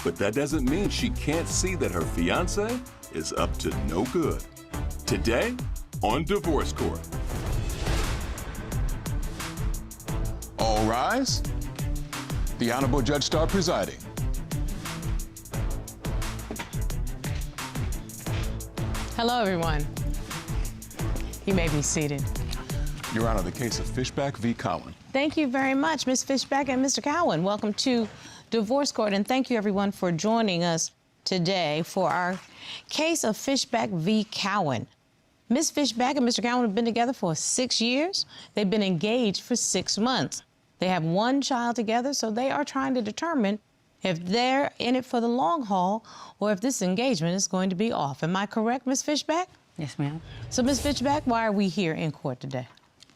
But that doesn't mean she can't see that her fiance is up to no good. Today on Divorce Court. All rise. The Honorable Judge Starr presiding. Hello, everyone. You may be seated. Your Honor, the case of Fishback v. Cowan. Thank you very much, Ms. Fishback and Mr. Cowan. Welcome to Divorce Court, and thank you, everyone, for joining us today for our case of Fishback v. Cowan. Ms. Fishback and Mr. Cowan have been together for 6 years. They've been engaged for 6 months. They have one child together, so they are trying to determine if they're in it for the long haul or if this engagement is going to be off. Am I correct, Ms. Fishback? Yes, ma'am. So, Ms. Fishback, why are we here in court today?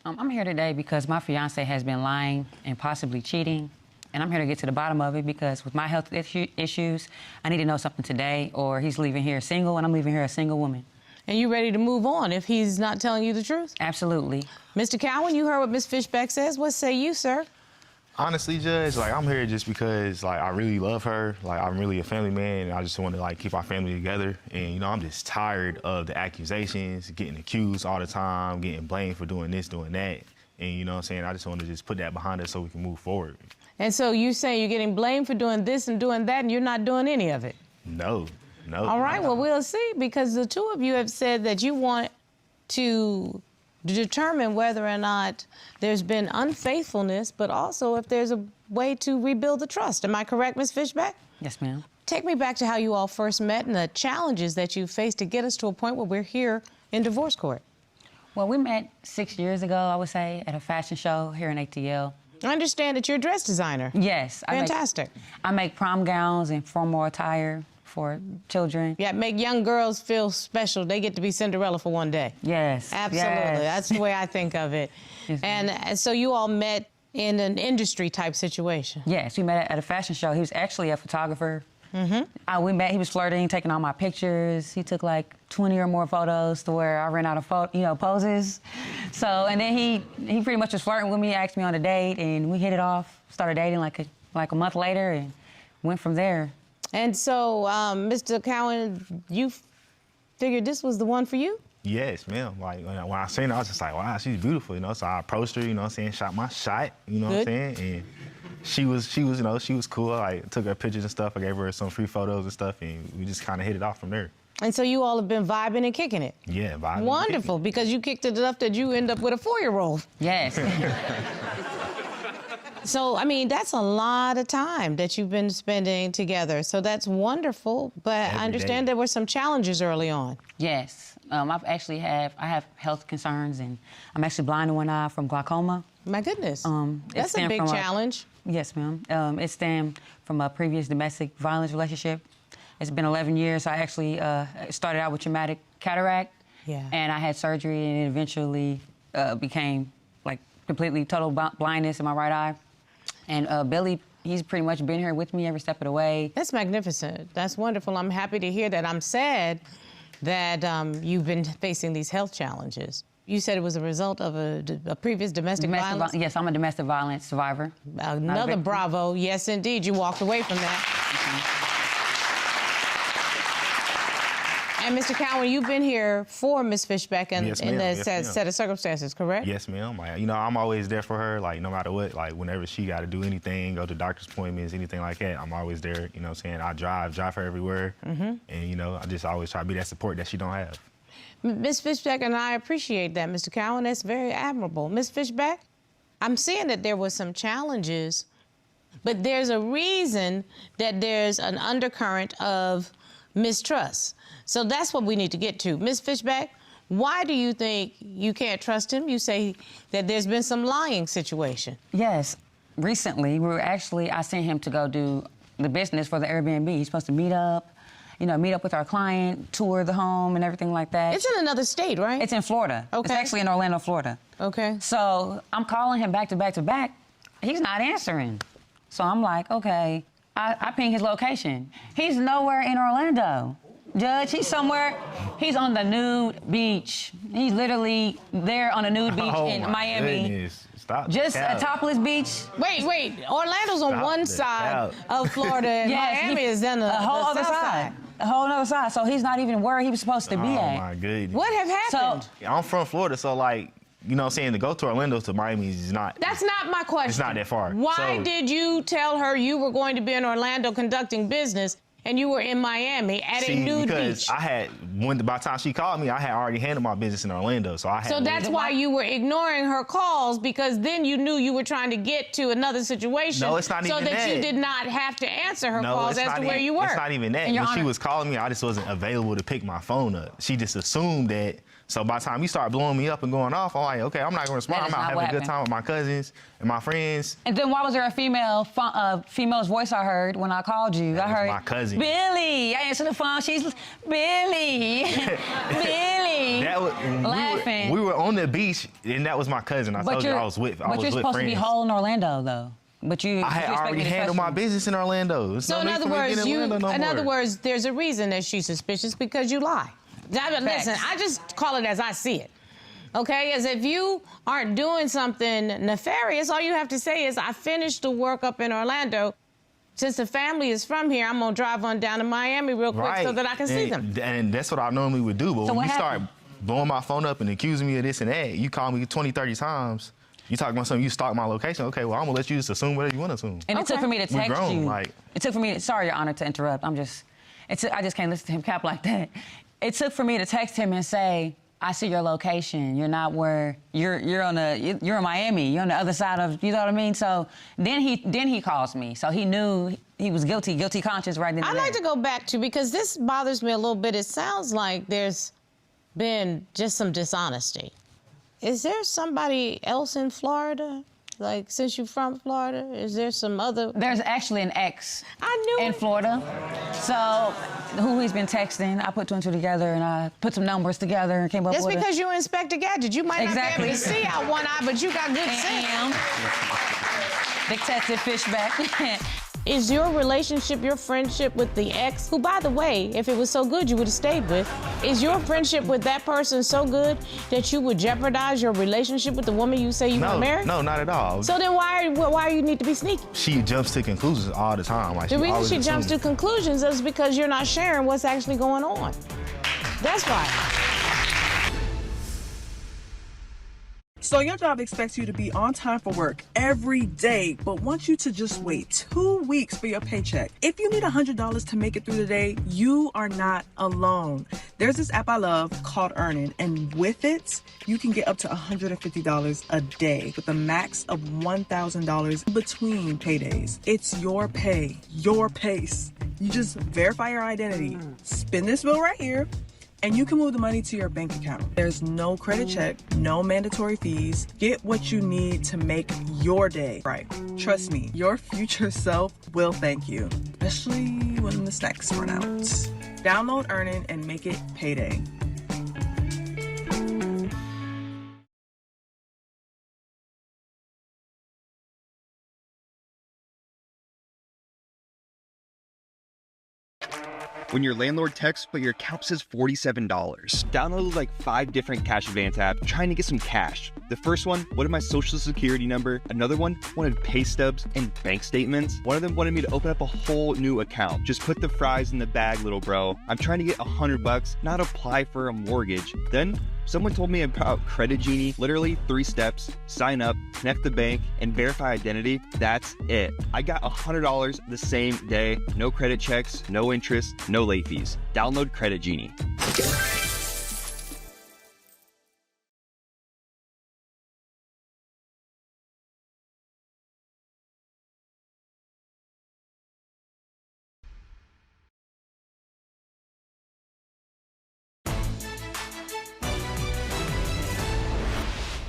I'm here today because my fiance has been lying and possibly cheating, and I'm here to get to the bottom of it because with my health issues, I need to know something today, or he's leaving here single and I'm leaving here a single woman. And you ready to move on if he's not telling you the truth? Absolutely. Mr. Cowan, you heard what Ms. Fishback says. What say you, sir? Honestly, Judge, I'm here just because, I really love her. I'm really a family man, and I just want to, keep our family together. And, I'm just tired of the accusations, getting accused all the time, getting blamed for doing this, doing that. And, you know what I'm saying? I just want to just put that behind us so we can move forward. And so you say you're getting blamed for doing this and doing that, and you're not doing any of it? No. All right, well, we'll see, because the two of you have said that you want to determine whether or not there's been unfaithfulness, but also if there's a way to rebuild the trust. Am I correct, Ms. Fishback? Yes, ma'am. Take me back to how you all first met and the challenges that you faced to get us to a point where we're here in divorce court. Well, we met 6 years ago, I would say, at a fashion show here in ATL. I understand that you're a dress designer. Yes. Fantastic. I make prom gowns and formal attire for children. Yeah, make young girls feel special. They get to be Cinderella for one day. Yes. Absolutely. Yes. That's the way I think of it. Yes, and so you all met in an industry type situation. Yes, we met at a fashion show. He was actually a photographer. Mm-hmm. We met, he was flirting, taking all my pictures. He took 20 or more photos to where I ran out of poses. So, and then he pretty much was flirting with me, asked me on a date, and we hit it off, started dating like a month later, and went from there. And so, Mr. Cowan, you figured this was the one for you? Yes, ma'am. When I seen her, I was just like, wow, she's beautiful, So I approached her, shot my shot, what I'm saying? And she was cool. I took her pictures and stuff. I gave her some free photos and stuff, and we just kind of hit it off from there. And so you all have been vibing and kicking it? Yeah, vibing. Wonderful, because you kicked it enough that you end up with a 4-year-old. Yes. So, that's a lot of time that you've been spending together. So that's wonderful, but I understand there were some challenges early on. Yes. I have health concerns, and I'm actually blind in one eye from glaucoma. My goodness. That's a big challenge. Yes, ma'am. It stemmed from a previous domestic violence relationship. It's been 11 years. I actually started out with traumatic cataract. Yeah. And I had surgery, and it eventually became completely total blindness in my right eye. And Billy, he's pretty much been here with me every step of the way. That's magnificent. That's wonderful. I'm happy to hear that. I'm sad that you've been facing these health challenges. You said it was a result of a previous domestic violence? Yes, I'm a domestic violence survivor. Another bravo. Yes, indeed. You walked away from that. And Mr. Cowan, you've been here for Ms. Fishback in the set of circumstances, correct? Yes, ma'am. I'm always there for her, no matter what. Whenever she got to do anything, go to doctor's appointments, anything like that, I'm always there. You know what I'm saying? I drive her everywhere. Mm-hmm. And, I just always try to be that support that she don't have. Ms. Fishback and I appreciate that, Mr. Cowan. That's very admirable. Ms. Fishback, I'm seeing that there were some challenges, but there's a reason that there's an undercurrent of mistrust. So that's what we need to get to. Ms. Fishback, why do you think you can't trust him? You say that there's been some lying situation. Yes. Recently, I sent him to go do the business for the Airbnb. He's supposed to meet up with our client, tour the home and everything like that. It's in another state, right? It's in Florida. Okay. It's actually in Orlando, Florida. Okay. So I'm calling him back to back to back. He's not answering. So I'm like, okay. I ping his location. He's nowhere in Orlando. Judge, he's somewhere. He's on the nude beach. He's literally there on a nude beach in Miami. Goodness. Stop. Just Cap. a topless beach. Wait. Orlando's on Stop one the side cap. of Florida, and Yes, Miami is on a whole the other south side. A whole other side. So he's not even where he was supposed to be Oh at. my goodness. What have happened? So I'm from Florida, so like, you know what I'm saying, to go to Orlando to Miami is not. That's not my question. It's not that far. Why So- did you tell her you were going to be in Orlando conducting business and you were in Miami at a nude because beach? by the time she called me, I had already handled my business in Orlando, so I had. So that's why you were ignoring her calls, because then you knew you were trying to get to another situation. No, it's not so even that you that. did not have to answer her No, calls it's as not to where even- you were. It's not even that. And Your When she Honor- was calling me, I just wasn't available to pick my phone up. She just assumed that. So by the time you start blowing me up and going off, I'm like, okay, I'm not gonna respond. That I'm is out not having what a good happened. time with my cousins and my friends. And then why was there a female's voice I heard when I called you? That I was heard my cousin. Billy. I answered the phone. She's Billy. Billy. Laughing. We were on the beach, and that was my cousin. I told you I was with. I But was you're with supposed friends. to be whole in Orlando, though. But you. I had you expect already me to handled trust my you. business in Orlando. There's So no in need other for me to words, get in Orlando no in other more. words, there's a reason that she's suspicious, because you lie. Listen, Facts. I just call it as I see it. Okay, as if you aren't doing something nefarious, all you have to say is, I finished the work up in Orlando. Since the family is from here, I'm gonna drive on down to Miami real quick so that I can see them. And that's what I normally would do. But So when what you start happened? blowing my phone up and accusing me of this and that, you call me 20, 30 times. You talking about something, you stalk my location. Okay, well, I'm gonna let you just assume whatever you want to assume. And it took for me to We text grown, you. like- It took for me. Sorry, Your Honor, to interrupt. I just can't listen to him cap like that. It took for me to text him and say, I see your location. You're not where you're in Miami. You're on the other side of, you know what I mean? So then he calls me. So he knew he was guilty conscience right then and I'd there. like to go back to, because this bothers me a little bit. It sounds like there's been just some dishonesty. Is there somebody else in Florida? Like, since you're from Florida, is there some other? There's actually an ex I knew in it. Florida. So who he's been texting, I put two and two together and I put some numbers together and came up Just with because you Inspector Gadget, you might not be able to see out one eye, but you got good sense. am Detective Fishback. Is your relationship, your friendship with the ex, who, by the way, if it was so good, you would have stayed with, is your friendship with that person so good that you would jeopardize your relationship with the woman you say you want to marry? No, not at all. So then why you need to be sneaky? She jumps to conclusions all the time. Like The reason always she jumps to assumes. conclusions is because you're not sharing what's actually going on. That's why. So your job expects you to be on time for work every day, but wants you to just wait 2 weeks for your paycheck. If you need $100 to make it through the day, you are not alone. There's this app I love called Earnin, and with it, you can get up to $150 a day with a max of $1,000 between paydays. It's your pay, your pace. You just verify your identity, spin this bill right here, and you can move the money to your bank account. There's no credit check, no mandatory fees. Get what you need to make your day right. Trust me, your future self will thank you, especially when the snacks run out. Download Earnin and make it payday. When your landlord texts, but your account says $47. Downloaded like 5 different cash advance apps trying to get some cash. The first one wanted my social security number. Another one wanted pay stubs and bank statements. One of them wanted me to open up a whole new account. Just put the fries in the bag, little bro. I'm trying to get $100, not apply for a mortgage. Then someone told me about Credit Genie. Literally 3 steps: sign up, connect the bank, and verify identity. That's it. I got $100 the same day. No credit checks, no interest, no late fees. Download Credit Genie.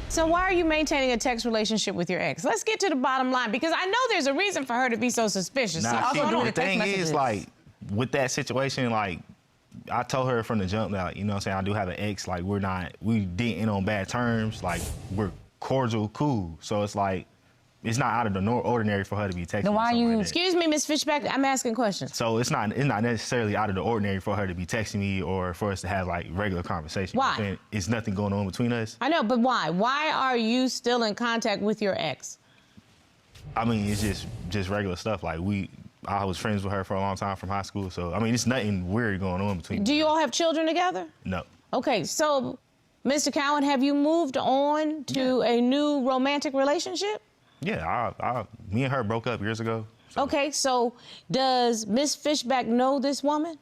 So why are you maintaining a text relationship with your ex? Let's get to the bottom line, because I know there's a reason for her to be so suspicious. Nah, So see, hold on. the thing messages. is, like, with that situation, like, I told her from the jump that, you know what I'm saying, I do have an ex, like, we didn't end on bad terms, like, we're cordial, cool. So it's like, it's not out of the ordinary for her to be texting. Then why me something you- like that. Excuse me, Ms. Fishback, I'm asking questions. So it's not necessarily out of the ordinary for her to be texting me or for us to have like regular conversation. Why? And it's nothing going on between us. I know, but why? Why are you still in contact with your ex? I mean, it's just regular stuff. Like I was friends with her for a long time from high school. So I mean, it's nothing weird going on between. Do you all have children together? No. Okay, so, Mr. Cowan, have you moved on to a new romantic relationship? Yeah, me and her broke up years ago. So. Okay, so does Miss Fishback know this woman?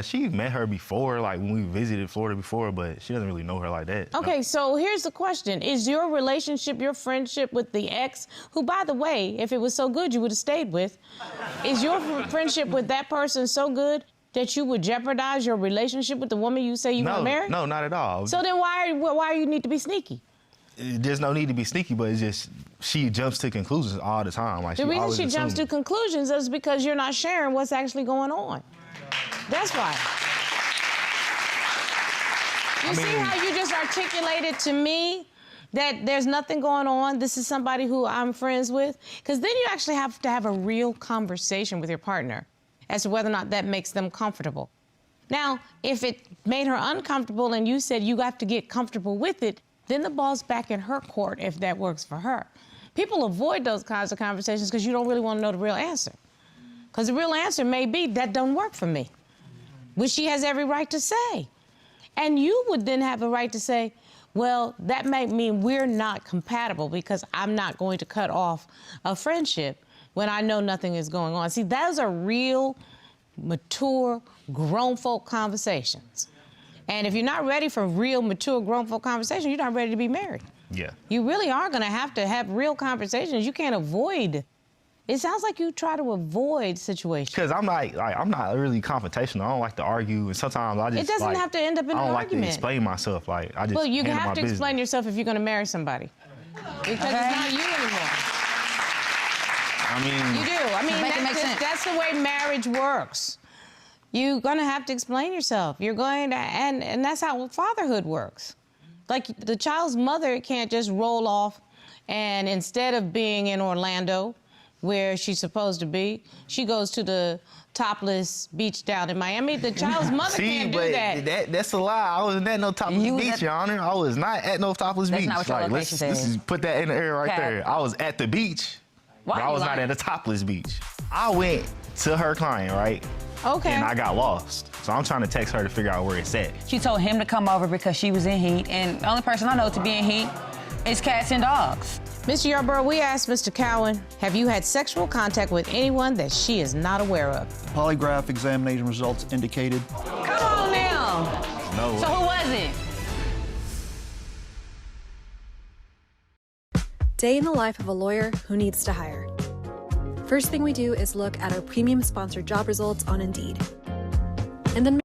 She met her before, like when we visited Florida before, but she doesn't really know her like that. Okay, No. so here's the question. Is your relationship, your friendship with the ex, who, by the way, if it was so good, you would have stayed with, is your friendship with that person so good that you would jeopardize your relationship with the woman you say you want to marry? No, not at all. So then why you need to be sneaky? There's no need to be sneaky, but it's just she jumps to conclusions all the time. Like The reason always she jumps to assuming. conclusions is because you're not sharing what's actually going on. That's why. You see how you just articulated to me that there's nothing going on? This is somebody who I'm friends with? Because then you actually have to have a real conversation with your partner as to whether or not that makes them comfortable. Now, if it made her uncomfortable and you said you have to get comfortable with it, then the ball's back in her court if that works for her. People avoid those kinds of conversations because you don't really want to know the real answer. Because the real answer may be, that don't work for me, which she has every right to say. And you would then have a right to say, well, that might mean we're not compatible because I'm not going to cut off a friendship when I know nothing is going on. See, those are real, mature, grown folk conversations. And if you're not ready for real, mature, grown folk conversation, you're not ready to be married. Yeah. You really are going to have real conversations. You can't avoid. It sounds like you try to avoid situations. Because I'm not really confrontational. I don't like to argue, and sometimes I just. It doesn't have to end up in an I don't like argument. to explain myself. Like I just. Well, you handle have my to business. explain yourself if you're going to marry somebody. Because it's not you anymore. I mean. You do. I mean, Make it make sense. that's the way marriage works. You're going to have to explain yourself. You're going to, and that's how fatherhood works. Like the child's mother can't just roll off and instead of being in Orlando, where she's supposed to be, she goes to the topless beach down in Miami. The child's mother can't do that. That's a lie. I wasn't at no topless You was beach, at- Your Honor. I was not at no topless That's beach. not what your Like, location let's says. just put that in the air right Okay. there. I was at the beach, Why but are I you was not lying? at a topless beach. I went to her client, right? Okay. And I got lost. So I'm trying to text her to figure out where it's at. She told him to come over because she was in heat, and the only person I know to be in heat is cats and dogs. Mr. Yarborough, we asked Mr. Cowan, have you had sexual contact with anyone that she is not aware of? Polygraph examination results indicated Come on now. No. So who was it? Day in the life of a lawyer who needs to hire. First thing we do is look at our premium sponsored job results on Indeed. And then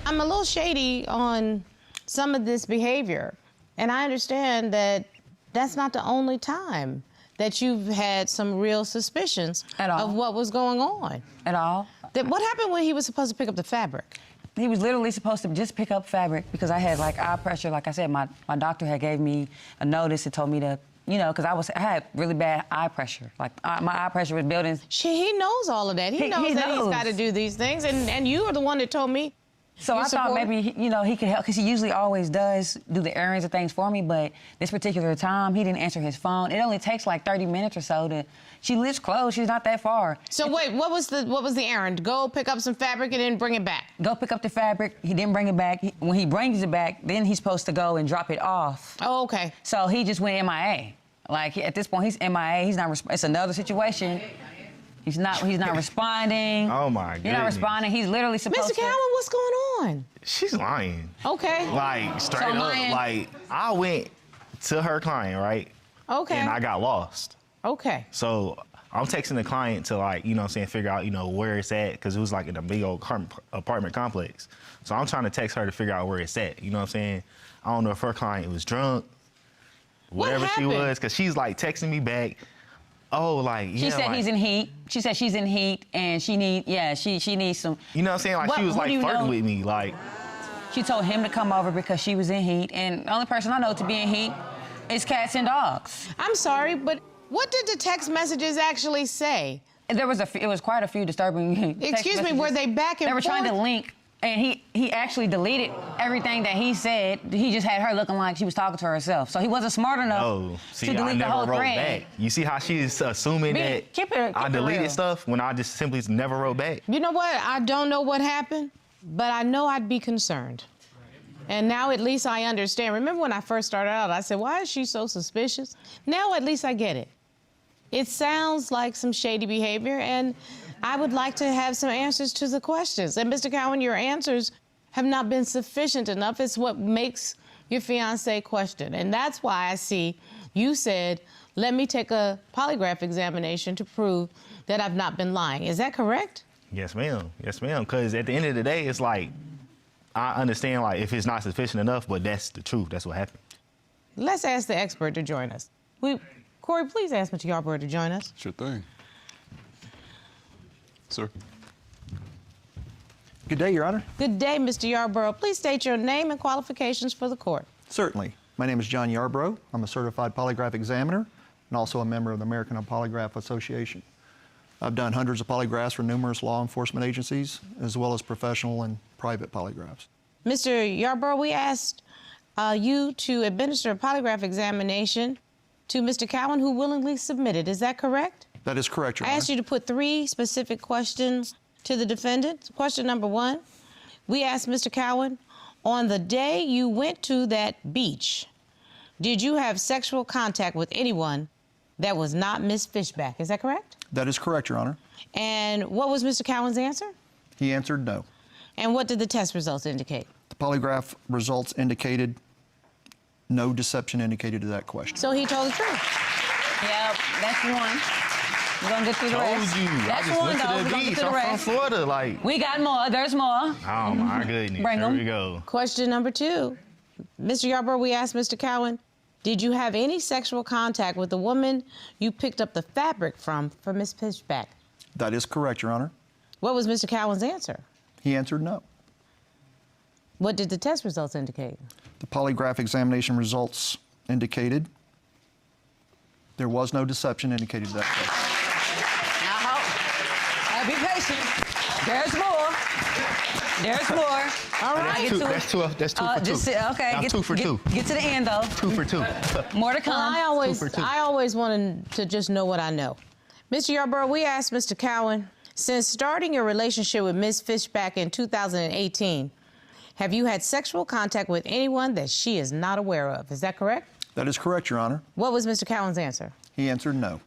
I'm a little shady on some of this behavior, and I understand that that's not the only time that you've had some real suspicions At all. of what was going on. At all. What happened when he was supposed to pick up the fabric? He was literally supposed to just pick up fabric because I had like eye pressure. Like I said, my doctor had gave me a notice and told me to, because I had really bad eye pressure. Like my eye pressure was building. He knows all of that. He knows that he's got to do these things, and you are the one that told me. So you I thought support- maybe, he could help because he usually always does do the errands and things for me. But this particular time, he didn't answer his phone. It only takes like 30 minutes or so to. She lives close. She's not that far. So wait, what was the errand? Go pick up some fabric and then bring it back. Go pick up the fabric. He didn't bring it back. When he brings it back, then he's supposed to go and drop it off. Oh, okay. So he just went MIA. Like at this point, he's MIA. He's not. It's another situation. He's not responding. Oh my You're not goodness. responding. He's literally supposed Mr. to. Cowan, what's going on? She's lying. Okay. Like straight So up. lying. Like I went to her client, right? Okay. And I got lost. Okay. So I'm texting the client to figure out, where it's at, because it was like in a big old apartment complex. So I'm trying to text her to figure out where it's at. You know what I'm saying? I don't know if her client was drunk, whatever she happened? was, because she's like texting me back. Oh, like, yeah. She said like, he's in heat. She said she's in heat and she needs some. You know what I'm saying? Like What- she was who like do you flirting know? with me. Like, She told him to come over because she was in heat, and the only person I know to be in heat is cats and dogs. I'm sorry, but what did the text messages actually say? There was it was quite a few disturbing text Excuse me, messages. were they back and They were forth? trying to link, and he actually deleted everything that he said. He just had her looking like she was talking to herself. So he wasn't smart enough See, to I delete the never whole wrote thread. back. You see how she's assuming that keep I it real. deleted stuff when I just simply never wrote back? You know what? I don't know what happened, but I know I'd be concerned. And now at least I understand. Remember when I first started out, I said, why is she so suspicious? Now at least I get it. It sounds like some shady behavior, and I would like to have some answers to the questions. And Mr. Cowan, your answers have not been sufficient enough. It's what makes your fiance question. And that's why I see you said, let me take a polygraph examination to prove that I've not been lying. Is that correct? Yes, ma'am. Yes, ma'am. Because at the end of the day, it's like, I understand, like, if it's not sufficient enough, but that's the truth. That's what happened. Let's ask the expert to join us. Corey, please ask Mr. Yarborough to join us. Sure thing. Sir. Good day, Your Honor. Good day, Mr. Yarborough. Please state your name and qualifications for the court. Certainly. My name is John Yarborough. I'm a certified polygraph examiner and also a member of the American Polygraph Association. I've done hundreds of polygraphs for numerous law enforcement agencies, as well as professional and private polygraphs. Mr. Yarborough, we asked you to administer a polygraph examination to Mr. Cowan, who willingly submitted. Is that correct? That is correct, Your Honor. I asked you to put 3 specific questions to the defendant. Question number 1, we asked Mr. Cowan, on the day you went to that beach, did you have sexual contact with anyone that was not Miss Fishback? Is that correct? That is correct, Your Honor. And what was Mr. Cowan's answer? He answered no. And what did the test results indicate? The polygraph results indicated no deception indicated to that question. So he told the truth. Yep, that's one. We're gonna get through the Told rest. you. That's I just one, went though. to We're the gonna get beach. through the I'm from rest. Florida. Like, We got more. There's more. oh, my goodness. Bring Here 'em. we go. Question number 2. Mr. Yarborough, we asked Mr. Cowan, did you have any sexual contact with the woman you picked up the fabric from for Miss Fishback? That is correct, Your Honor. What was Mr. Cowan's answer? He answered no. What did the test results indicate? The polygraph examination results indicated there was no deception indicated to that question. Now, be patient. There's more. There's more. All right. That's two for two. Okay. Now, 2 for 2. Get to the end, though. 2 for 2. More to come. Well, I 2 for 2. always wanted to just know what I know. Mr. Yarborough, we asked Mr. Cowan, since starting your relationship with Miss Fishback in 2018, have you had sexual contact with anyone that she is not aware of? Is that correct? That is correct, Your Honor. What was Mr. Cowan's answer? He answered no.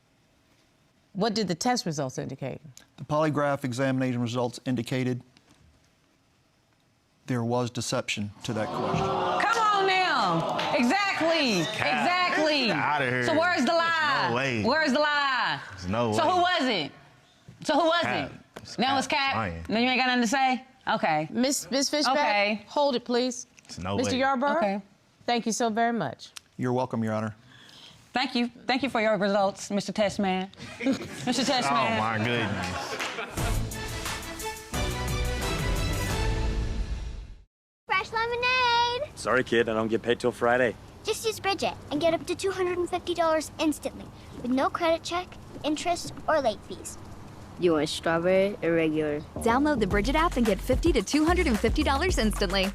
What did the test results indicate? The polygraph examination results indicated there was deception to that question. Come on now. Exactly. Exactly. Get outta here. So where's the lie? There's no way. Where's the lie? There's no So way. who was it? So who was Cap. it? It's Now Cap. it's Cap. Lying. Then you ain't got nothing to say? Okay. Miss Fishback, Okay. hold it, please. There's no Mr. way. Yarborough, Okay. thank you so very much. You're welcome, Your Honor. Thank you. Thank you for your results, Mr. Testman. Mr. Oh, Testman. my goodness. Fresh lemonade! Sorry, kid, I don't get paid till Friday. Just use Bridget and get up to $250 instantly with no credit check, interest, or late fees. You want strawberry or regular? Download the Bridget app and get $50 to $250 instantly.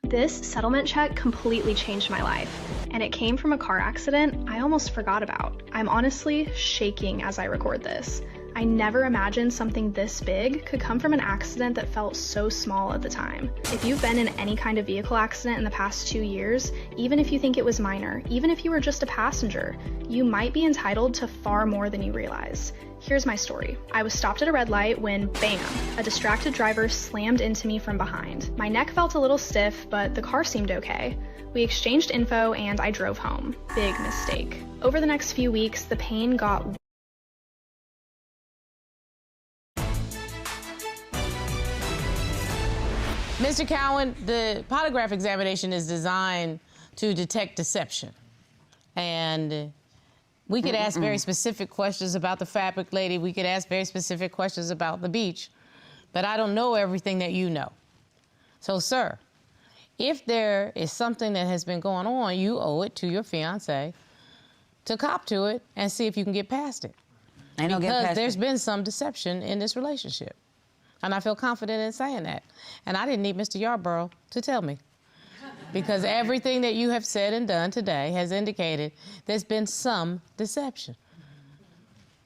This settlement check completely changed my life, and it came from a car accident I almost forgot about. I'm honestly shaking as I record this. I never imagined something this big could come from an accident that felt so small at the time. If you've been in any kind of vehicle accident in the past 2 years, even if you think it was minor, even if you were just a passenger, you might be entitled to far more than you realize. Here's my story. I was stopped at a red light when, bam, a distracted driver slammed into me from behind. My neck felt a little stiff, but the car seemed okay. We exchanged info and I drove home. Big mistake. Over the next few weeks, the pain got Mr. Cowan, the polygraph examination is designed to detect deception. And We could ask very specific questions about the fabric lady. We could ask very specific questions about the beach. But I don't know everything that you know. So, sir, if there is something that has been going on, you owe it to your fiancé to cop to it and see if you can get past it. Because there's been some deception in this relationship. And I feel confident in saying that. And I didn't need Mr. Yarborough to tell me. Because everything that you have said and done today has indicated there's been some deception.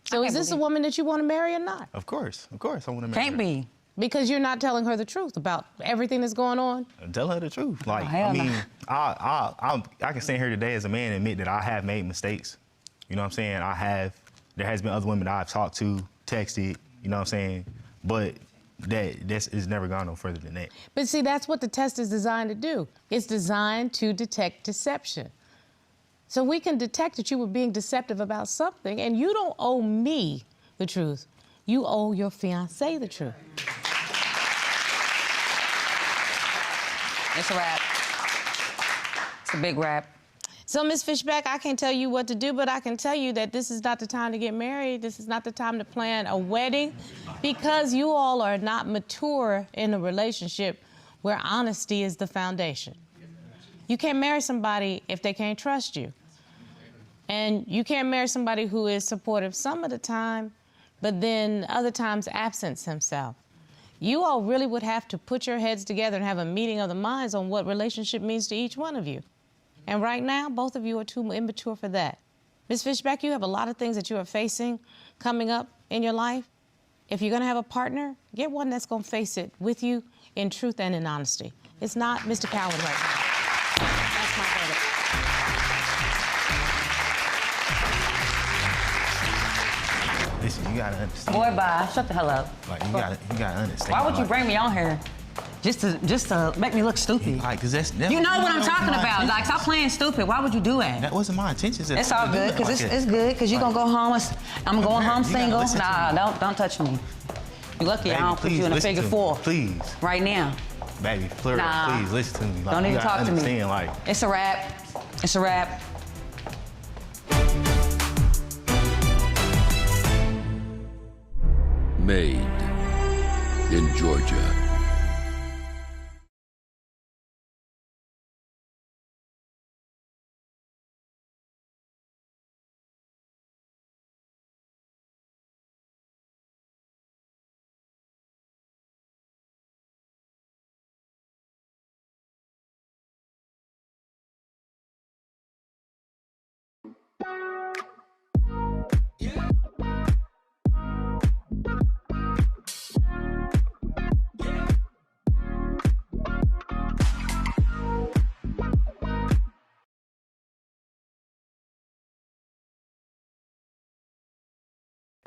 So is this a woman that you want to marry or not? Of course, I want to marry her. Can't be. Because you're not telling her the truth about everything that's going on? Tell her the truth. Like, I mean, I can stand here today as a man and admit that I have made mistakes. You know what I'm saying? There has been other women that I've talked to, texted, you know what I'm saying? But this is never gone no further than that. But see, that's what the test is designed to do. It's designed to detect deception. So we can detect that you were being deceptive about something, and you don't owe me the truth. You owe your fiancé the truth. It's a wrap. It's a big wrap. So, Ms. Fishback, I can't tell you what to do, but I can tell you that this is not the time to get married. This is not the time to plan a wedding, because you all are not mature in a relationship where honesty is the foundation. You can't marry somebody if they can't trust you. And you can't marry somebody who is supportive some of the time, but then other times absents himself. You all really would have to put your heads together and have a meeting of the minds on what relationship means to each one of you. And right now, both of you are too immature for that. Ms. Fishback, you have a lot of things that you are facing coming up in your life. If you're gonna have a partner, get one that's gonna face it with you in truth and in honesty. It's not Mr. Cowan right now. That's my verdict. Listen, you gotta understand. Boy, bye. Shut the hell up. Like, you gotta understand. Why would you bring me on here? Just to make me look stupid. Like, cause that's you know what I'm talking about. Like, stop playing stupid. Why would you do that? That wasn't my intentions. It's all good, cause it's good, cause you're gonna go home. I'm going home single. Nah, don't touch me. You're lucky baby, I don't put you in a figure four. Please. Right now. Baby, please listen to me. Like, don't even talk to me. Like, it's a wrap. It's a wrap. Made in Georgia.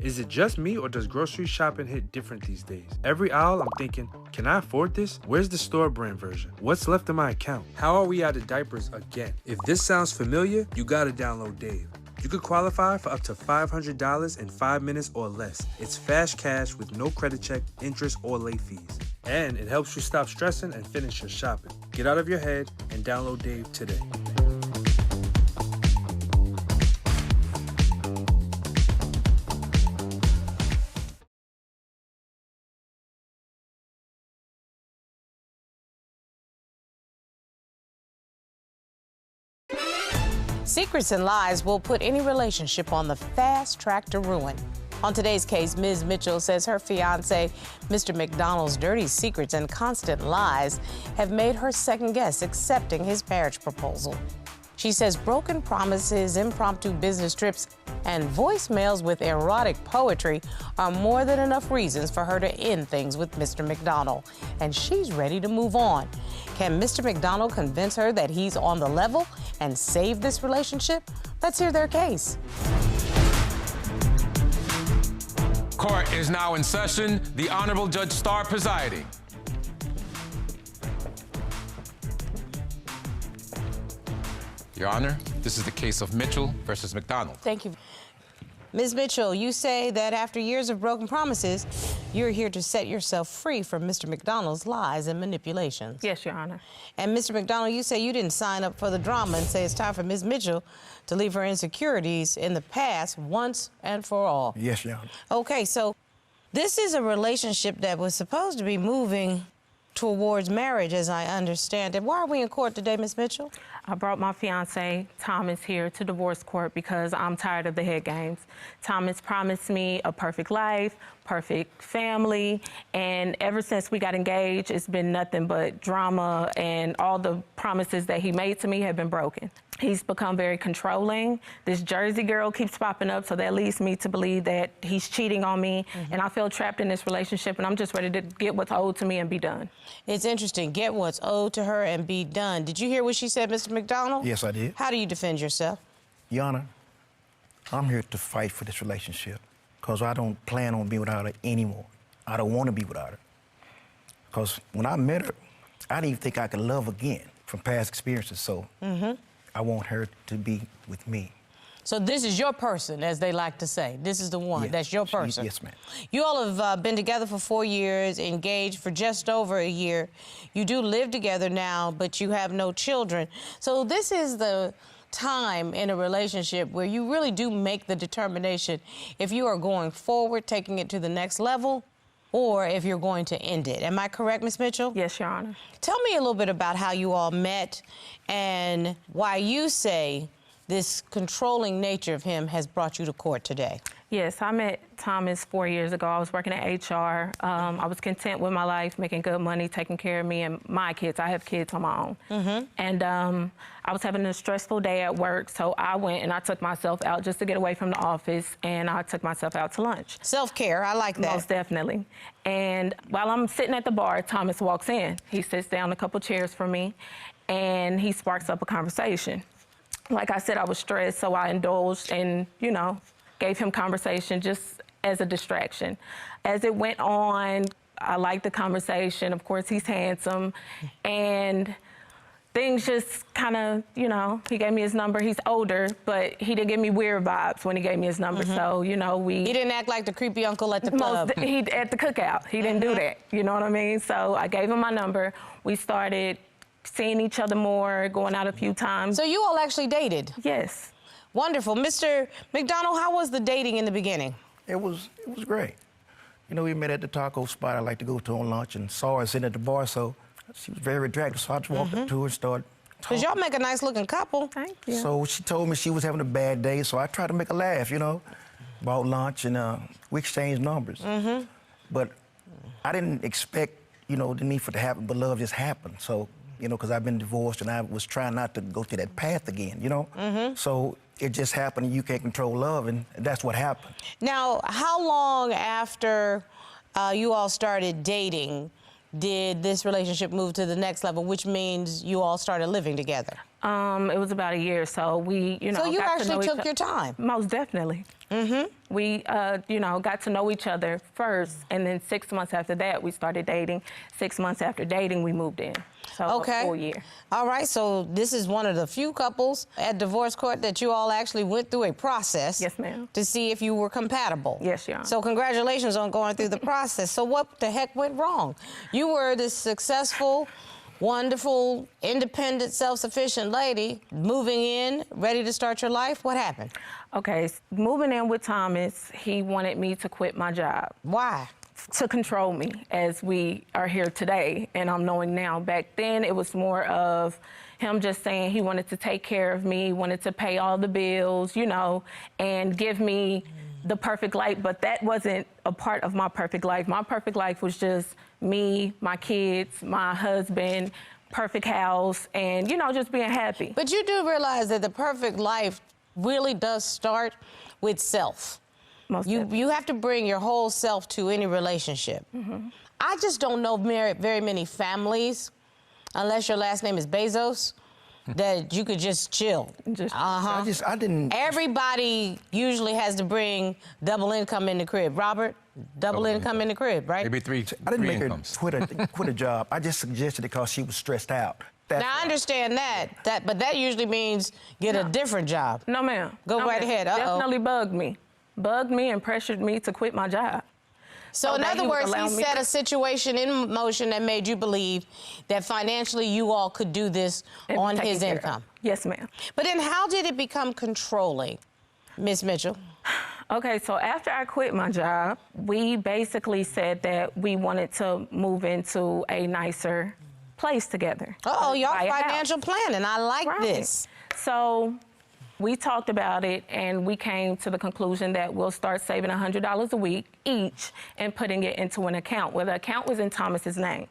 Is it just me, or does grocery shopping hit different these days? Every aisle I'm thinking, can I afford this? Where's the store brand version? What's left in my account? How are we out of diapers again? If this sounds familiar, you gotta download Dave. You could qualify for up to $500 in 5 minutes or less. It's fast cash with no credit check, interest, or late fees. And it helps you stop stressing and finish your shopping. Get out of your head and download Dave today. Secrets and lies will put any relationship on the fast track to ruin. On today's case, Ms. Mitchell says her fiancé, Mr. McDonald's dirty secrets and constant lies have made her second guess accepting his marriage proposal. She says broken promises, impromptu business trips, and voicemails with erotic poetry are more than enough reasons for her to end things with Mr. McDonald. And she's ready to move on. Can Mr. McDonald convince her that he's on the level and save this relationship? Let's hear their case. Court is now in session. The Honorable Judge Starr presiding. Your Honor, this is the case of Mitchell versus McDonald. Thank you. Ms. Mitchell, you say that after years of broken promises, you're here to set yourself free from Mr. McDonald's lies and manipulations. Yes, Your Honor. And Mr. McDonald, you say you didn't sign up for the drama and say it's time for Ms. Mitchell to leave her insecurities in the past once and for all. Yes, Your Honor. Okay, so this is a relationship that was supposed to be moving towards marriage, as I understand it. Why are we in court today, Ms. Mitchell? I brought my fiance, Thomas, here to divorce court because I'm tired of the head games. Thomas promised me a perfect life, perfect family, and ever since we got engaged, it's been nothing but drama, and all the promises that he made to me have been broken. He's become very controlling. This Jersey girl keeps popping up, so that leads me to believe that he's cheating on me, and I feel trapped in this relationship, and I'm just ready to get what's owed to me and be done. It's interesting. Get what's owed to her and be done. Did you hear what she said, Mr. McDonald? Yes, I did. How do you defend yourself? Your Honor, I'm here to fight for this relationship because I don't plan on being without her anymore. I don't want to be without her. Because when I met her, I didn't even think I could love again from past experiences, so I want her to be with me. So this is your person, as they like to say. This is the one. Yes. That's your person. Yes, ma'am. You all have been together for 4 years, engaged for just over a year. You do live together now, but you have no children. So this is the time in a relationship where you really do make the determination if you are going forward, taking it to the next level, or if you're going to end it. Am I correct, Ms. Mitchell? Yes, Your Honor. Tell me a little bit about how you all met and why you say this controlling nature of him has brought you to court today. Yes, I met Thomas 4 years ago. I was working at HR. I was content with my life, making good money, taking care of me and my kids. I have kids on my own. And I was having a stressful day at work, so I went and I took myself out just to get away from the office, and I took myself out to lunch. Self-care, I like that. Most definitely. And while I'm sitting at the bar, Thomas walks in. He sits down a couple chairs from me, and he sparks up a conversation. Like I said, I was stressed, so I indulged and, you know, gave him conversation just as a distraction. As it went on, I liked the conversation. Of course, he's handsome. And things just kind of, you know, he gave me his number. He's older, but he didn't give me weird vibes when he gave me his number. So, you know, we... He didn't act like the creepy uncle at the club. At the cookout. He didn't do that. You know what I mean? So I gave him my number. We started seeing each other more, going out a few times. So you all actually dated? Yes. Wonderful. Mr. McDonald, how was the dating in the beginning? It was great. You know, we met at the taco spot I like to go to on lunch and saw her sitting at the bar, so she was very attractive. So I just walked up to her and started talking. Because y'all make a nice looking couple. Thank you. So she told me she was having a bad day, so I tried to make her laugh, you know, bought lunch, and we exchanged numbers. But I didn't expect, you know, the need for it to happen, but love just happened. So, you know, because I've been divorced and I was trying not to go through that path again, you know? So it just happened, and you can't control love, and that's what happened. Now, how long after you all started dating did this relationship move to the next level, which means you all started living together? It was about a year, so we, you know, So you got to actually know took your time? Most definitely. We, you know, got to know each other first, and then 6 months after that, we started dating. 6 months after dating, we moved in. So a full year. All right, so this is one of the few couples at divorce court that you all actually went through a process. Yes, ma'am. To see if you were compatible. Yes, Your Honor. So congratulations on going through the process. So what the heck went wrong? You were this successful, wonderful, independent, self-sufficient lady moving in, ready to start your life. What happened? Okay, moving in with Thomas, he wanted me to quit my job. Why? To control me, as we are here today, and I'm knowing now. Back then, it was more of him just saying he wanted to take care of me, wanted to pay all the bills, you know, and give me the perfect life, but that wasn't a part of my perfect life. My perfect life was just me, my kids, my husband, perfect house, and, you know, just being happy. But you do realize that the perfect life really does start with self. You have to bring your whole self to any relationship. I just don't know very many families, unless your last name is Bezos, that you could just chill. I didn't. Everybody usually has to bring double income in the crib. Robert, double income in the crib, right? Maybe three. I didn't make incomes. her quit a job. I just suggested it because she was stressed out. Now, I understand that, but that usually means get a different job. No, ma'am. Go No, right ma'am. ahead. Definitely bugged me and pressured me to quit my job. So in that other was words, he allowing me set to- a situation in motion that made you believe that financially you all could do this And on taken his care of. income. Yes, ma'am. But then how did it become controlling, Ms. Mitchell? Okay, so after I quit my job, we basically said that we wanted to move into a nicer place together. Uh-oh, y'all Buy a house. financial planning. I like Right. this. So we talked about it, and we came to the conclusion that we'll start saving $100 a week each and putting it into an account. Well, the account was in Thomas's name.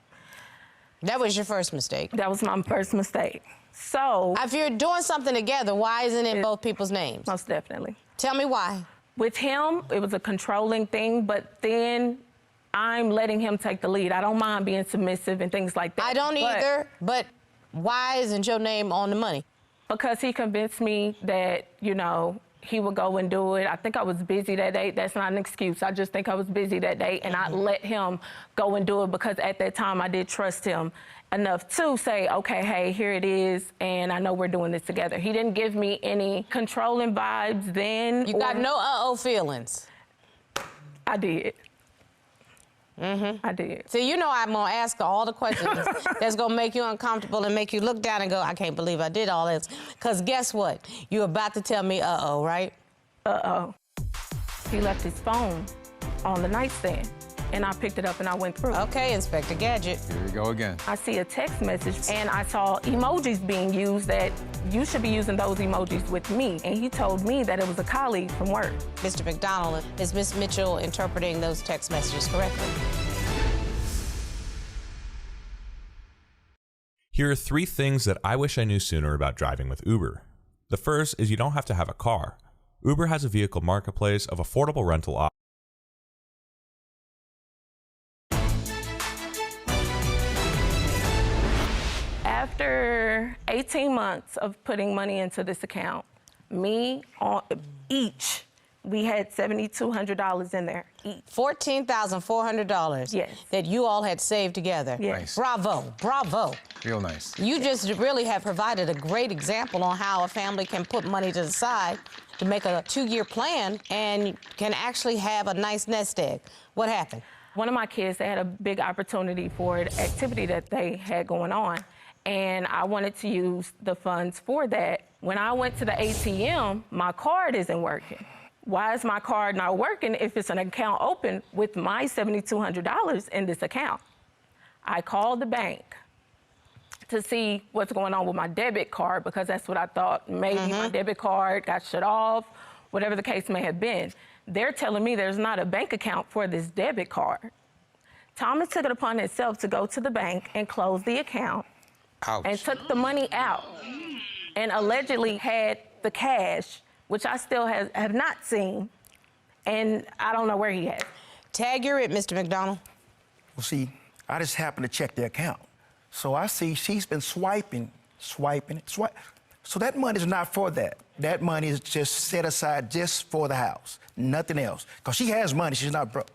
That was your first mistake. That was my first mistake. So if you're doing something together, why isn't it in both people's names? Most definitely. Tell me why. With him, it was a controlling thing, but then I'm letting him take the lead. I don't mind being submissive and things like that. I don't but- either, but why isn't your name on the money? Because he convinced me that, you know, he would go and do it. I think I was busy that day. That's not an excuse. I just think I was busy that day, and I let him go and do it because at that time I did trust him enough to say, okay, hey, here it is, and I know we're doing this together. He didn't give me any controlling vibes then. You got no uh-oh feelings. I did. I did. So you know I'm gonna ask her all the questions that's gonna make you uncomfortable and make you look down and go, I can't believe I did all this. Because guess what? You're about to tell me uh-oh, right? Uh-oh. He left his phone on the nightstand, and I picked it up and I went through. Okay, Inspector Gadget. Here we go again. I see a text message, and I saw emojis being used that you should be using those emojis with me. And he told me that it was a colleague from work. Mr. McDonald, is Ms. Mitchell interpreting those text messages correctly? Here are 3 things that I wish I knew sooner about driving with Uber. The first is you don't have to have a car. Uber has a vehicle marketplace of affordable rental options. After 18 months of putting money into this account, we had $7,200 in there each. $14,400. Yes. That you all had saved together. Yes. Nice. Bravo, bravo. Real nice. You just really have provided a great example on how a family can put money to the side to make a 2-year plan and can actually have a nice nest egg. What happened? One of my kids, they had a big opportunity for an activity that they had going on, and I wanted to use the funds for that. When I went to the ATM, my card isn't working. Why is my card not working if it's an account open with my $7,200 in this account? I called the bank to see what's going on with my debit card because that's what I thought. Maybe my debit card got shut off, whatever the case may have been. They're telling me there's not a bank account for this debit card. Thomas took it upon himself to go to the bank and close the account. Ouch. And took the money out and allegedly had the cash, which I still have not seen, and I don't know where he had. Tag you're it, Mr. McDonald. Well, see, I just happened to check the account. So I see she's been swiping. So that money is not for that. That money is just set aside just for the house, nothing else. Because she has money, she's not broke.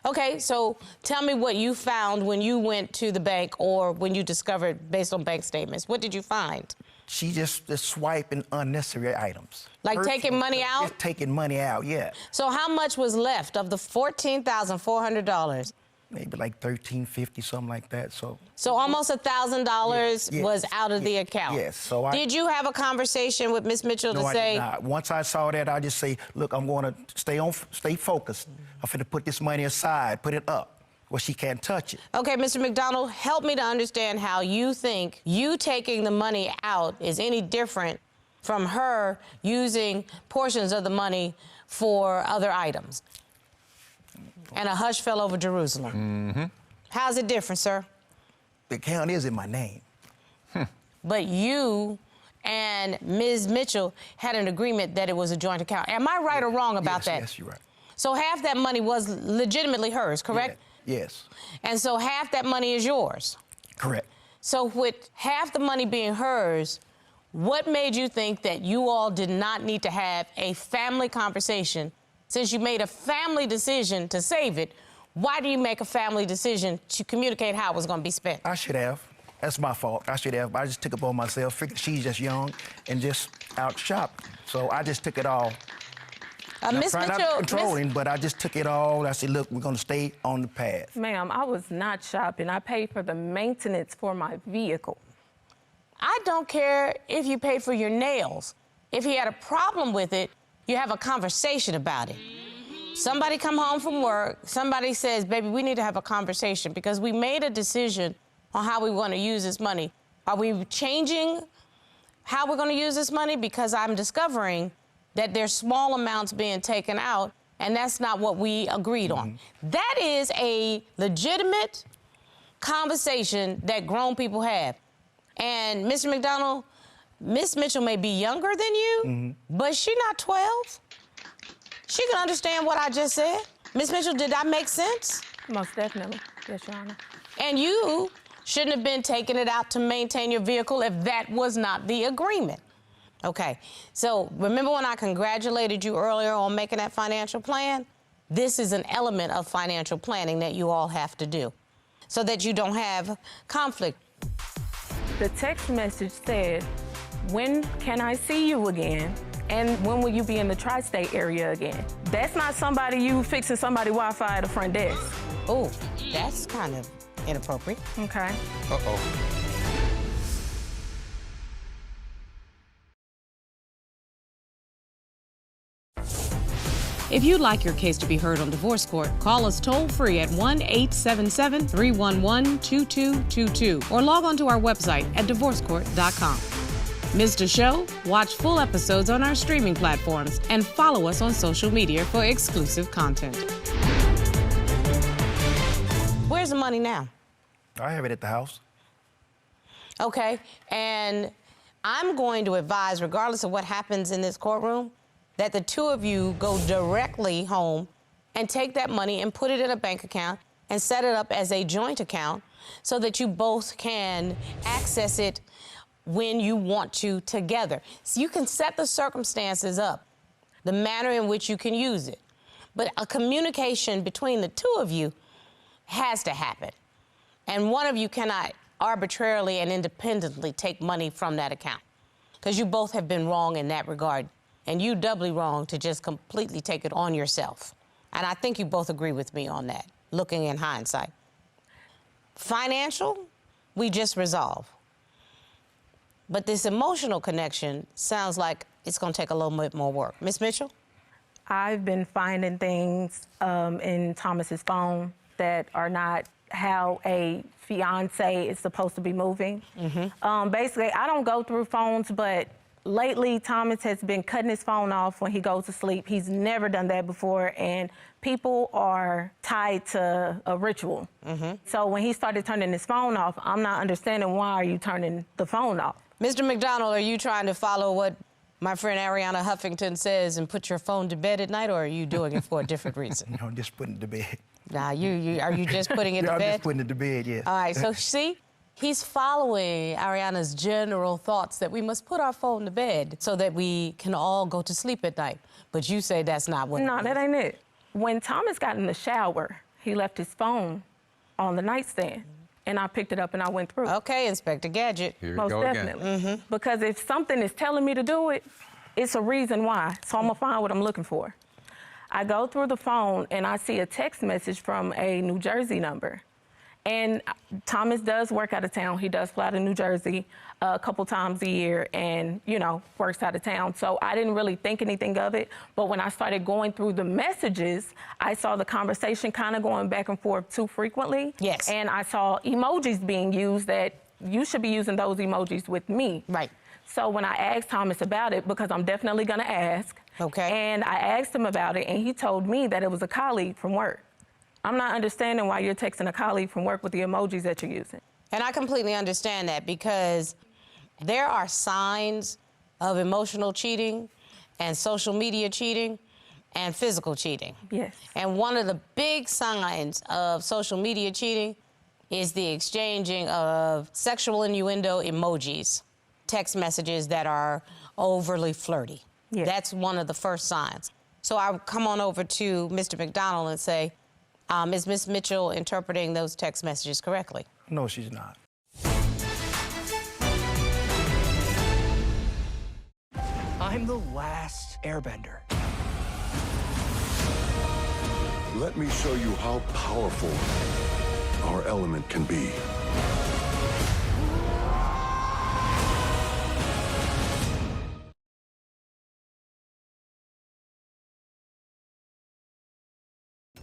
Okay, so tell me what you found when you went to the bank or when you discovered based on bank statements. What did you find? She just is swiping unnecessary items. Like Personal taking money stuff, out? Just taking money out, yeah. So how much was left of the $14,400? Maybe like $1,350, something like that. So almost $1,000 Yes, was out of the account. yes, so Did you have a conversation with Miss Mitchell no, to I say? did not. Once I saw that, I just say, look, I'm going to stay focused. I'm finna put this money aside, put it up where she can't touch it. Okay, Mr. McDonald, help me to understand how you think you taking the money out is any different from her using portions of the money for other items. And a hush fell over Jerusalem. Mm-hmm. How's it different, sir? The account is in my name. But you and Ms. Mitchell had an agreement that it was a joint account. Am I right or wrong about that? Yes, you're right. So half that money was legitimately hers, correct? Yes, And so half that money is yours. correct. So with half the money being hers, what made you think that you all did not need to have a family conversation? Since you made a family decision to save it, why do you make a family decision to communicate how it was going to be spent? I should have. That's my fault. I should have. I just took it upon myself, figured she's just young and just out shopping. So I just took it all. Miss trying not Mitchell, to control him, but I just took it all. I said, look, we're going to stay on the path. Ma'am, I was not shopping. I paid for the maintenance for my vehicle. I don't care if you paid for your nails. If he had a problem with it, you have a conversation about it. Somebody come home from work, somebody says, baby, we need to have a conversation because we made a decision on how we want to use this money. Are we changing how we're going to use this money? Because I'm discovering that there's small amounts being taken out, and that's not what we agreed on. That is a legitimate conversation that grown people have. And Mr. McDonald, Miss Mitchell may be younger than you, but she's not 12. She can understand what I just said. Miss Mitchell, did that make sense? Most definitely, yes, Your Honor. And you shouldn't have been taking it out to maintain your vehicle if that was not the agreement. Okay, so remember when I congratulated you earlier on making that financial plan? This is an element of financial planning that you all have to do so that you don't have conflict. The text message said, when can I see you again? And when will you be in the tri-state area again? That's not somebody you fixing somebody's Wi-Fi at the front desk. Oh, that's kind of inappropriate. Okay. Uh-oh. If you'd like your case to be heard on Divorce Court, call us toll-free at 1-877-311-2222 or log on to our website at divorcecourt.com. Missed a show? Watch full episodes on our streaming platforms and follow us on social media for exclusive content. Where's the money now? I have it at the house. Okay, and I'm going to advise, regardless of what happens in this courtroom, that the two of you go directly home and take that money and put it in a bank account and set it up as a joint account so that you both can access it when you want to together. So you can set the circumstances up, the manner in which you can use it. But a communication between the two of you has to happen. And one of you cannot arbitrarily and independently take money from that account because you both have been wrong in that regard. And you doubly wrong to just completely take it on yourself. And I think you both agree with me on that, looking in hindsight. Financial, we just resolve. But this emotional connection sounds like it's going to take a little bit more work. Miss Mitchell? I've been finding things in Thomas's phone that are not how a fiance is supposed to be moving. Basically, I don't go through phones, but lately, Thomas has been cutting his phone off when he goes to sleep. He's never done that before, and people are tied to a ritual. So when he started turning his phone off, I'm not understanding why are you turning the phone off? Mr. McDonald, are you trying to follow what my friend Ariana Huffington says and put your phone to bed at night, or are you doing it for a different reason? No, just putting it to bed. Nah, are you just putting it to I'm bed? just putting it to bed, yes. All right, so see? He's following Ariana's general thoughts that we must put our phone to bed so that we can all go to sleep at night. But you say that's not what No, that ain't it. When Thomas got in the shower, he left his phone on the nightstand. And I picked it up and I went through. Okay, Inspector Gadget. Here we Most go definitely. again. Because if something is telling me to do it, it's a reason why. So I'm gonna find what I'm looking for. I go through the phone and I see a text message from a New Jersey number. And Thomas does work out of town. He does fly to New Jersey a couple times a year and, you know, works out of town. So I didn't really think anything of it. But when I started going through the messages, I saw the conversation kind of going back and forth too frequently. Yes. And I saw emojis being used that you should be using those emojis with me. Right. So when I asked Thomas about it, because I'm definitely going to ask. Okay. And I asked him about it, and he told me that it was a colleague from work. I'm not understanding why you're texting a colleague from work with the emojis that you're using. And I completely understand that because there are signs of emotional cheating and social media cheating and physical cheating. Yes. And one of the big signs of social media cheating is the exchanging of sexual innuendo emojis, text messages that are overly flirty. Yes. That's one of the first signs. So I would come on over to Mr. McDonald and say, is Ms. Mitchell interpreting those text messages correctly? No, she's not. I'm the last airbender. Let me show you how powerful our element can be.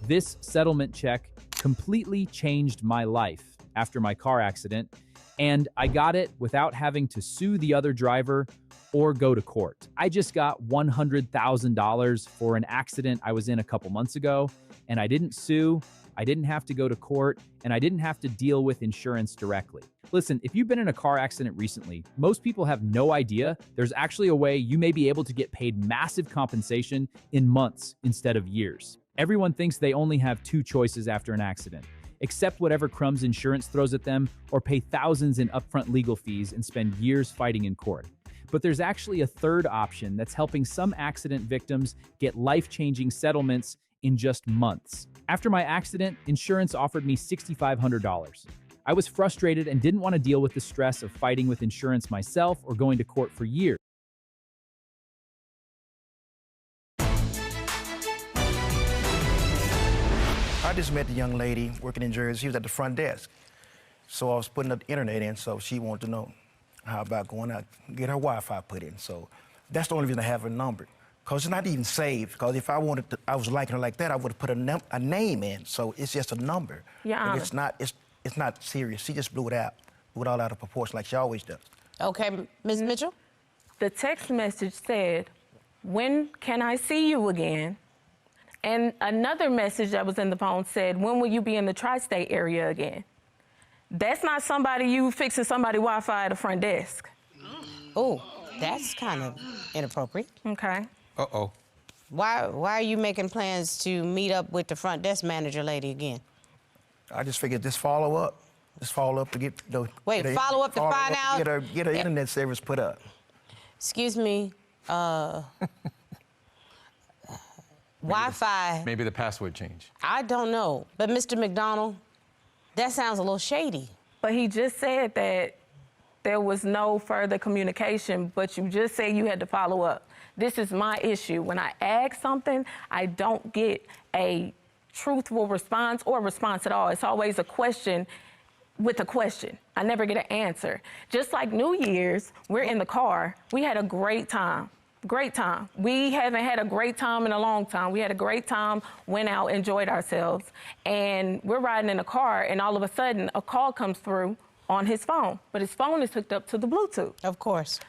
This settlement check completely changed my life after my car accident, and I got it without having to sue the other driver or go to court. I just got $100,000 for an accident I was in a couple months ago, and I didn't sue, I didn't have to go to court, and I didn't have to deal with insurance directly. Listen, if you've been in a car accident recently, most people have no idea there's actually a way you may be able to get paid massive compensation in months instead of years. Everyone thinks they only have two choices after an accident: accept whatever crumbs insurance throws at them, or pay thousands in upfront legal fees and spend years fighting in court. But there's actually a third option that's helping some accident victims get life-changing settlements in just months. After my accident, insurance offered me $6,500. I was frustrated and didn't want to deal with the stress of fighting with insurance myself or going to court for years. I just met the young lady working in Jersey. She was at the front desk. So I was putting the internet in, so she wanted to know how about going out and get her Wi-Fi put in. So that's the only reason I have her number. Because it's not even saved. Because if I wanted to, I was liking her like that, I would have put a name in. So it's just a number. Yeah. And it's not serious. She just blew it all out of proportion like she always does. Okay, Ms. Mitchell? The text message said, "When can I see you again?" And another message that was in the phone said, "When will you be in the tri-state area again?" That's not somebody you fixing somebody Wi-Fi at the front desk. Oh, that's kind of inappropriate. Okay. Uh-oh. Why are you making plans to meet up with the front desk manager lady again? I just figured just follow up. Just follow up to get the... Wait, follow up to find out? Get her internet service put up. Excuse me, Wi-Fi. Maybe the password change. I don't know. But Mr. McDonald, that sounds a little shady. But he just said that there was no further communication, but you just said you had to follow up. This is my issue. When I ask something, I don't get a truthful response or response at all. It's always a question with a question. I never get an answer. Just like New Year's, we're in the car. We had a great time. Great time. We haven't had a great time in a long time. We had a great time, went out, enjoyed ourselves, and we're riding in a car, and all of a sudden, a call comes through on his phone, but his phone is hooked up to the Bluetooth. Of course.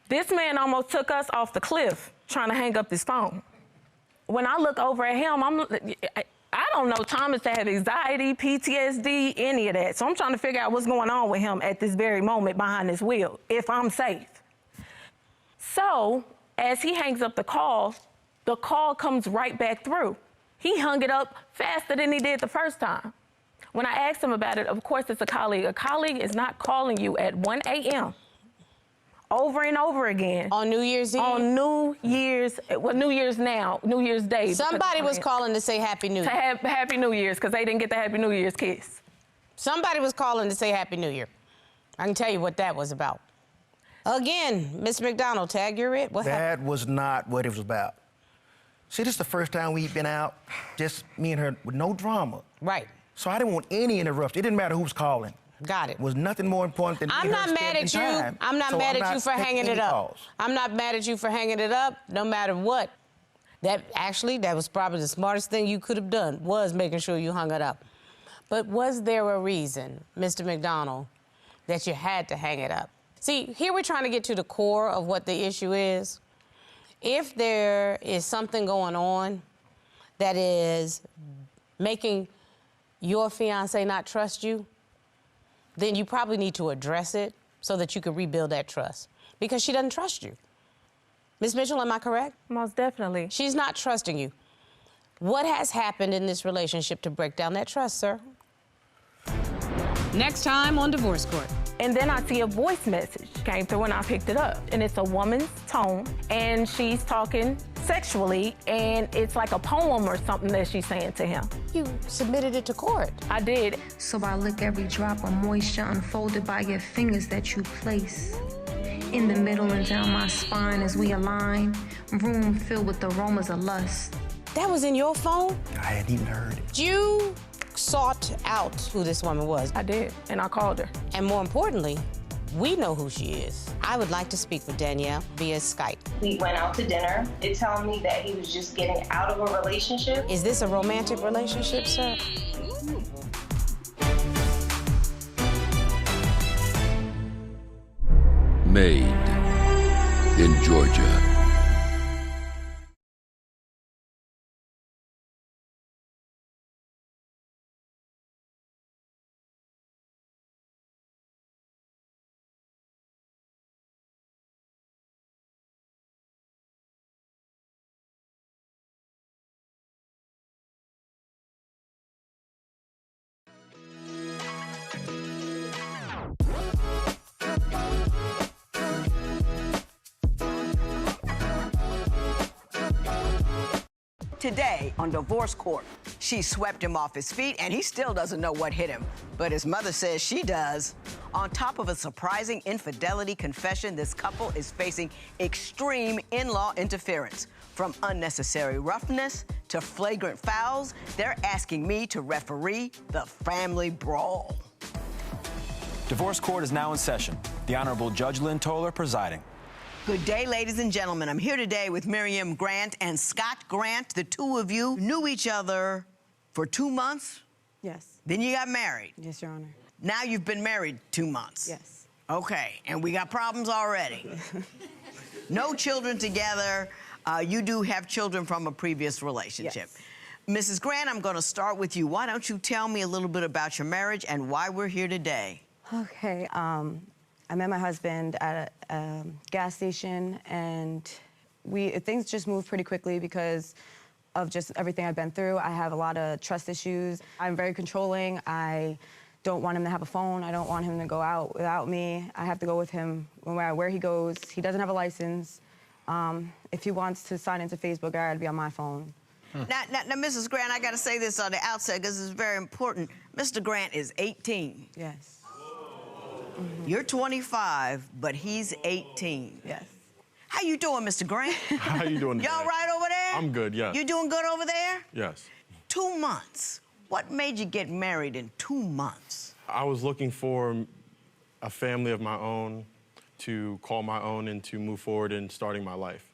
This man almost took us off the cliff trying to hang up his phone. When I look over at him, I don't know Thomas to have anxiety, PTSD, any of that. So I'm trying to figure out what's going on with him at this very moment behind this wheel, if I'm safe. So as he hangs up the call comes right back through. He hung it up faster than he did the first time. When I asked him about it, of course, it's a colleague. A colleague is not calling you at 1 a.m. over and over again. On New Year's Eve? On New Year's Day. Somebody was calling to say Happy New Year. Happy New Year's, because they didn't get the Happy New Year's kiss. Somebody was calling to say Happy New Year. I can tell you what that was about. Again, Mr. McDonald, tag your it. What happened? That was not what it was about. See, this is the first time we've been out, just me and her, with no drama. Right. So I didn't want any interruption. It didn't matter who was calling. Got it. It was nothing more important than I'm not mad at you. I'm not mad at you for hanging it up. I'm not mad at you for hanging it up, no matter what. That was probably the smartest thing you could have done, was making sure you hung it up. But was there a reason, Mr. McDonald, that you had to hang it up? See, here we're trying to get to the core of what the issue is. If there is something going on that is making your fiancé not trust you, then you probably need to address it so that you can rebuild that trust. Because she doesn't trust you. Ms. Mitchell, am I correct? Most definitely. She's not trusting you. What has happened in this relationship to break down that trust, sir? Next time on Divorce Court. And then I see a voice message came through and I picked it up. And it's a woman's tone and she's talking sexually and it's like a poem or something that she's saying to him. You submitted it to court. I did. So I lick every drop of moisture unfolded by your fingers that you place in the middle and down my spine as we align, room filled with aromas of lust. That was in your phone? I hadn't even heard it. You sought out who this woman was. I did, and I called her. And more importantly, we know who she is. I would like to speak with Danielle via Skype. We went out to dinner. It telling me that he was just getting out of a relationship. Is this a romantic relationship, sir? Made in Georgia. Today on Divorce Court, she swept him off his feet and he still doesn't know what hit him, but his mother says she does. On top of a surprising infidelity confession, this couple is facing extreme in-law interference. From unnecessary roughness to flagrant fouls, they're asking me to referee the family brawl. Divorce Court is now in session. The Honorable Judge Lynn Toler presiding. Good day, ladies and gentlemen. I'm here today with Miriam Grant and Scott Grant. The two of you knew each other for 2 months? Yes. Then you got married? Yes, Your Honor. Now you've been married 2 months? Yes. Okay, and we got problems already. No children together. You do have children from a previous relationship. Yes. Mrs. Grant, I'm going to start with you. Why don't you tell me a little bit about your marriage and why we're here today? Okay. I met my husband at a gas station, and things just moved pretty quickly because of just everything I've been through. I have a lot of trust issues. I'm very controlling. I don't want him to have a phone. I don't want him to go out without me. I have to go with him no matter where he goes. He doesn't have a license. If he wants to sign into Facebook, I gotta be on my phone. Now, Mrs. Grant, I gotta say this on the outset because it's very important. Mr. Grant is 18. Yes. You're 25, but he's 18. Yes. How you doing, Mr. Grant? How you doing today? Y'all right over there? I'm good, yes. You doing good over there? Yes. 2 months. What made you get married in 2 months? I was looking for a family of my own to call my own and to move forward in starting my life.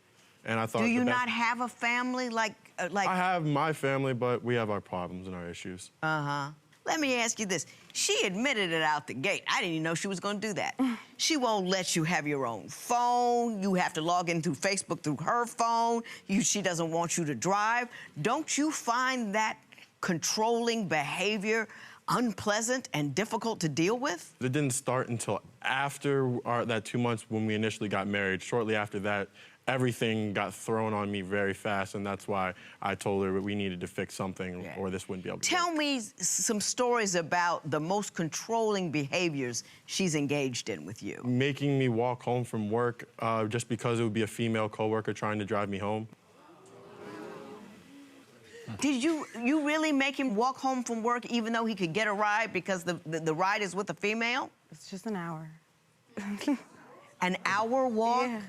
And I thought Do you not have a family like? I have my family, but we have our problems and our issues. Uh-huh. Let me ask you this. She admitted it out the gate. I didn't even know she was going to do that. She won't let you have your own phone. You have to log in through Facebook through her phone. She doesn't want you to drive. Don't you find that controlling behavior unpleasant and difficult to deal with? It didn't start until after that 2 months when we initially got married. Shortly after that, everything got thrown on me very fast, and that's why I told her we needed to fix something or this wouldn't be able to Tell me some stories about the most controlling behaviors she's engaged in with you. Making me walk home from work just because it would be a female coworker trying to drive me home. Did you really make him walk home from work even though he could get a ride because the ride is with a female? It's just an hour. An hour walk? Yeah.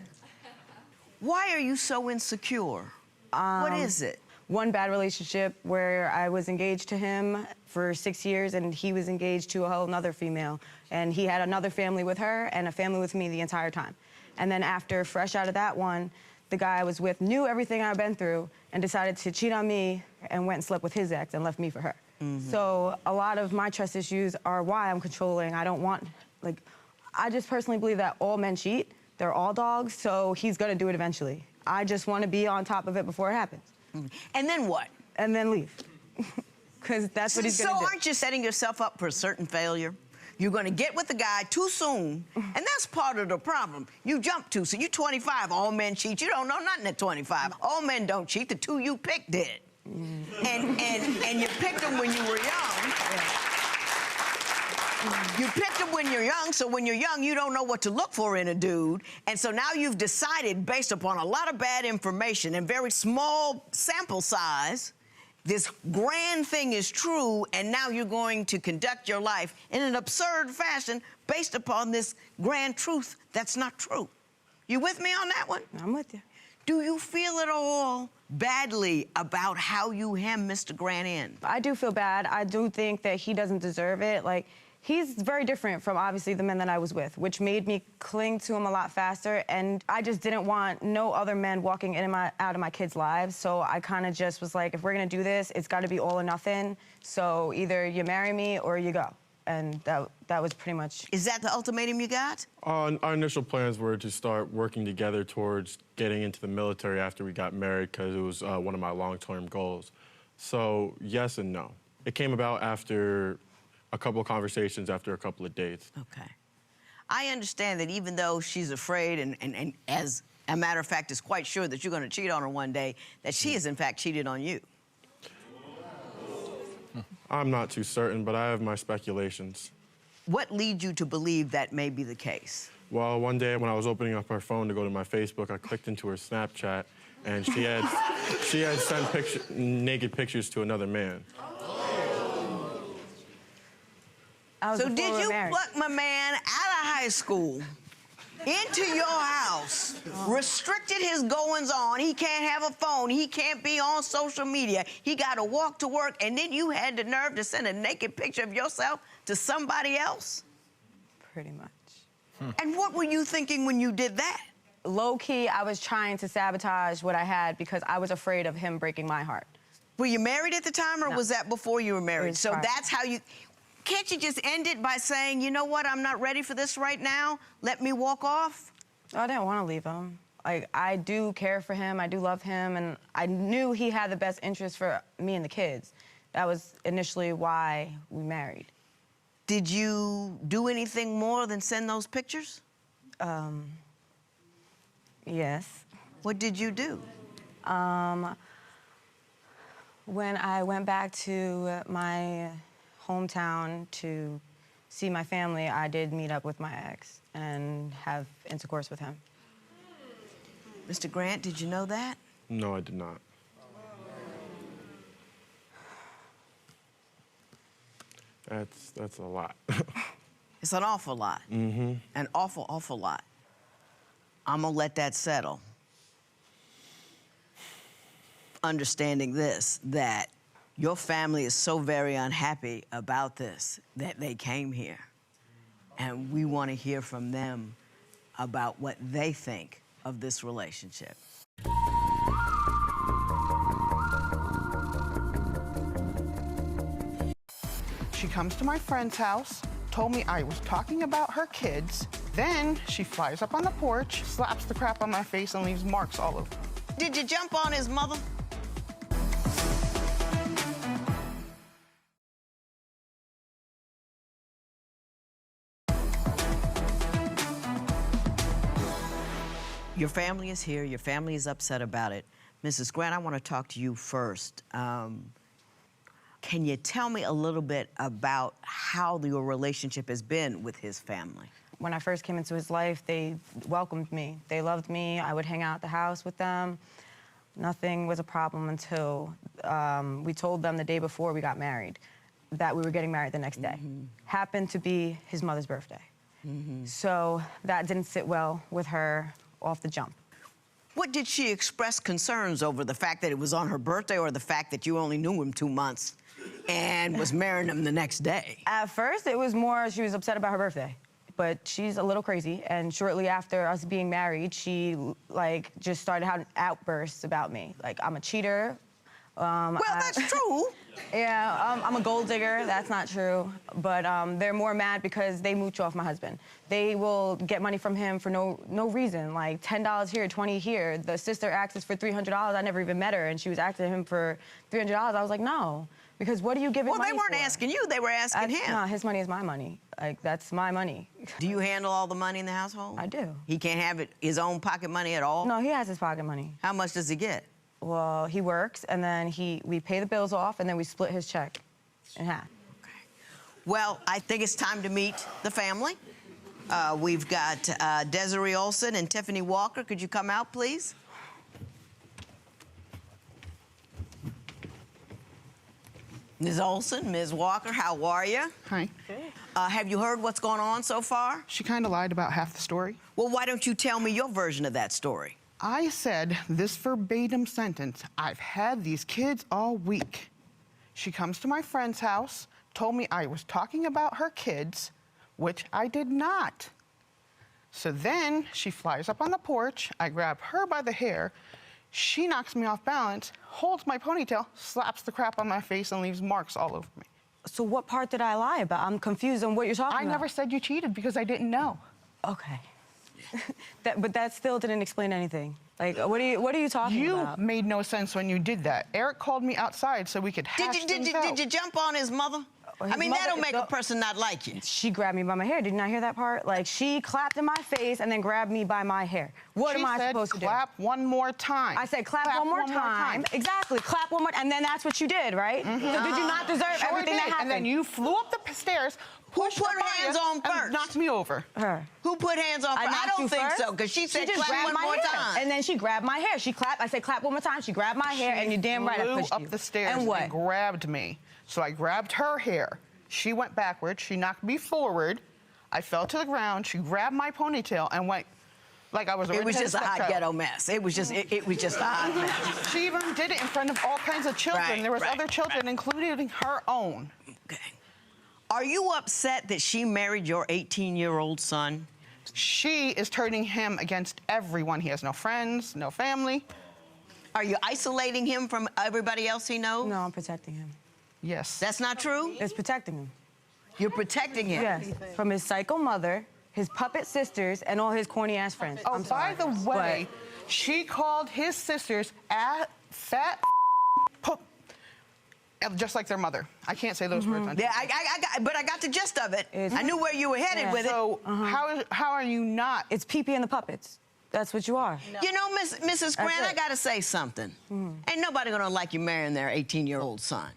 Why are you so insecure? What is it? One bad relationship where I was engaged to him for 6 years and he was engaged to a whole nother female. And he had another family with her and a family with me the entire time. And then after, fresh out of that one, the guy I was with knew everything I've been through and decided to cheat on me and went and slept with his ex and left me for her. Mm-hmm. So a lot of my trust issues are why I'm controlling. I don't want, I just personally believe that all men cheat. They're all dogs, so he's gonna do it eventually. I just wanna be on top of it before it happens. Mm-hmm. And then what? And then leave. Because that's what he's gonna do. So aren't you setting yourself up for a certain failure? You're gonna get with the guy too soon, and that's part of the problem. You jump too soon. You're 25, all men cheat. You don't know nothing at 25. All men don't cheat, the two you picked did. And you picked them when you were young. You picked them when you're young, so when you're young, you don't know what to look for in a dude. And so now you've decided, based upon a lot of bad information and very small sample size, this grand thing is true, and now you're going to conduct your life in an absurd fashion based upon this grand truth that's not true. You with me on that one? I'm with you. Do you feel at all badly about how you hemmed Mr. Grant in? I do feel bad. I do think that he doesn't deserve it. Like, he's very different from obviously the men that I was with, which made me cling to him a lot faster. And I just didn't want no other men walking in and out of my kids' lives. So I kind of just was like, if we're gonna do this, it's got to be all or nothing. So either you marry me or you go. And that was pretty much. Is that the ultimatum you got? Our initial plans were to start working together towards getting into the military after we got married, because it was one of my long-term goals. So yes and no. It came about after a couple of conversations, after a couple of dates. Okay. I understand that even though she's afraid and as a matter of fact is quite sure that you're going to cheat on her one day, that she has in fact cheated on you. I'm not too certain, but I have my speculations. What leads you to believe that may be the case? Well, one day when I was opening up her phone to go to my Facebook, I clicked into her Snapchat, and she had sent naked pictures to another man. So did you pluck my man out of high school into your house, restricted his goings-on? He can't have a phone. He can't be on social media. He got to walk to work, and then you had the nerve to send a naked picture of yourself to somebody else? Pretty much. And what were you thinking when you did that? Low-key, I was trying to sabotage what I had because I was afraid of him breaking my heart. Were you married at the time, or was that before you were married? So prior. that's how you... Can't you just end it by saying, you know what, I'm not ready for this right now, let me walk off? I didn't want to leave him. Like, I do care for him, I do love him, and I knew he had the best interest for me and the kids. That was initially why we married. Did you do anything more than send those pictures? Yes. What did you do? When I went back to my hometown to see my family, I did meet up with my ex and have intercourse with him. Mr. Grant, did you know that? No, I did not. That's a lot. It's an awful lot. Mm-hmm. An awful, awful lot. I'm gonna let that settle. Understanding this, that your family is so very unhappy about this that they came here. And we want to hear from them about what they think of this relationship. She comes to my friend's house, told me I was talking about her kids. Then she flies up on the porch, slaps the crap on my face, and leaves marks all over. Did you jump on his mother? Your family is here. Your family is upset about it. Mrs. Grant, I want to talk to you first. Can you tell me a little bit about how your relationship has been with his family? When I first came into his life, they welcomed me. They loved me. I would hang out at the house with them. Nothing was a problem until we told them the day before we got married that we were getting married the next day. Happened to be his mother's birthday. So that didn't sit well with her off the jump. What did she express concerns over? The fact that it was on her birthday, or the fact that you only knew him 2 months and was marrying him the next day? At first, it was more she was upset about her birthday. But she's a little crazy, and shortly after us being married, she, like, just started having outbursts about me. Like, I'm a cheater. Well, that's true. Yeah, I'm a gold digger. That's not true. But they're more mad because they mooch off my husband. They will get money from him for no reason, like $10 here, $20 here. The sister asks for $300. I never even met her, and she was asking him for $300. I was like, no, because what are you giving money for? Well, they weren't asking you. They were asking him. No, his money is my money. Like, that's my money. Do you handle all the money in the household? I do. He can't have his own pocket money at all? No, he has his pocket money. How much does he get? Well, he works, and then we pay the bills off, and then we split his check in half. Okay. Well, I think it's time to meet the family. We've got Desiree Olson and Tiffany Walker. Could you come out, please? Ms. Olson, Ms. Walker, how are you? Hi. Have you heard what's going on so far? She kind of lied about half the story. Well, why don't you tell me your version of that story? I said this verbatim sentence. I've had these kids all week. She comes to my friend's house, told me I was talking about her kids, which I did not. So then she flies up on the porch. I grab her by the hair. She knocks me off balance, holds my ponytail, slaps the crap on my face, and leaves marks all over me. So what part did I lie about? I'm confused on what you're talking about. I never said you cheated because I didn't know. Okay. But that still didn't explain anything. Like, what are you talking about? You made no sense when you did that. Eric called me outside so we could hash things out. Did you jump on his mother? I mean, that'll make a person not like you. She grabbed me by my hair. Did you not hear that part? Like, she clapped in my face and then grabbed me by my hair. What am I supposed to do? Clap one more time. I said clap one more time. Exactly, clap one more, and then that's what you did, right? So did you not deserve everything that happened? And then you flew up the stairs, pushed Who put hands on first? and knocked me over. Her. Who put hands on first? I don't think so, because she said just clap grabbed one my more hair. time. And then she grabbed my hair. She clapped. I said clap one more time. She grabbed my hair, and you're damn right I pushed up you. the stairs and what? and grabbed me. So I grabbed her hair. She went backwards. She knocked me forward. I fell to the ground. She grabbed my ponytail and went like I was a It was redheaded just a hot stepchild. ghetto mess. It was just a hot mess. She even did it in front of all kinds of children. Right, there was right, other children, including her own. Okay. Are you upset that she married your 18-year-old son? She is turning him against everyone. He has no friends, no family. Are you isolating him from everybody else he knows? No, I'm protecting him. Yes. That's not true? It's protecting him. You're protecting him? Yes, from his psycho mother, his puppet sisters, and all his corny-ass friends. Oh, by the way, she called his sisters fat just like their mother. I can't say those words. Yeah, but I got the gist of it. I knew where you were headed with it. So how are you not? It's Pee-Pee and the puppets. That's what you are. No. You know, Mrs. Grant, I got to say something. Ain't nobody going to like you marrying their 18-year-old son.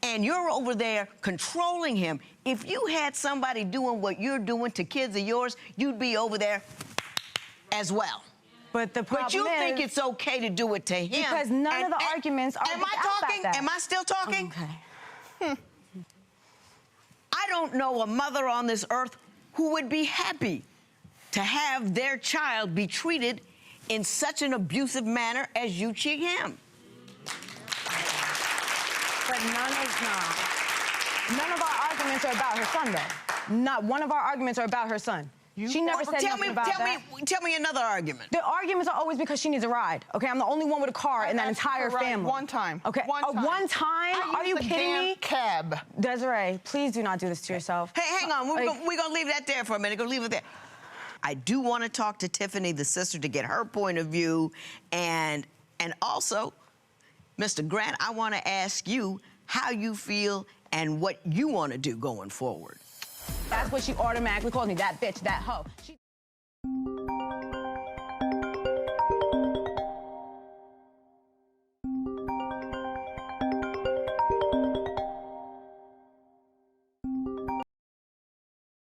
And you're over there controlling him. If you had somebody doing what you're doing to kids of yours, you'd be over there as well. But the problem But you think it's okay to do it to him. Because none of the arguments are Am I talking? Am I still talking? Okay. I don't know a mother on this earth who would be happy to have their child be treated in such an abusive manner as you treat him. But none of our arguments are about her son, though. Not one of our arguments are about her son. She never said nothing about that. Tell me another argument. The arguments are always because she needs a ride. Okay, I'm the only one with a car in that entire family. One time. Okay, one time? Are you kidding me? Cab. Desiree, please do not do this to yourself. Hey, hang on. We're gonna leave that there for a minute. Go leave it there. I do want to talk to Tiffany, the sister, to get her point of view, and also, Mr. Grant, I want to ask you how you feel and what you want to do going forward. That's what she automatically calls me, that bitch, that hoe.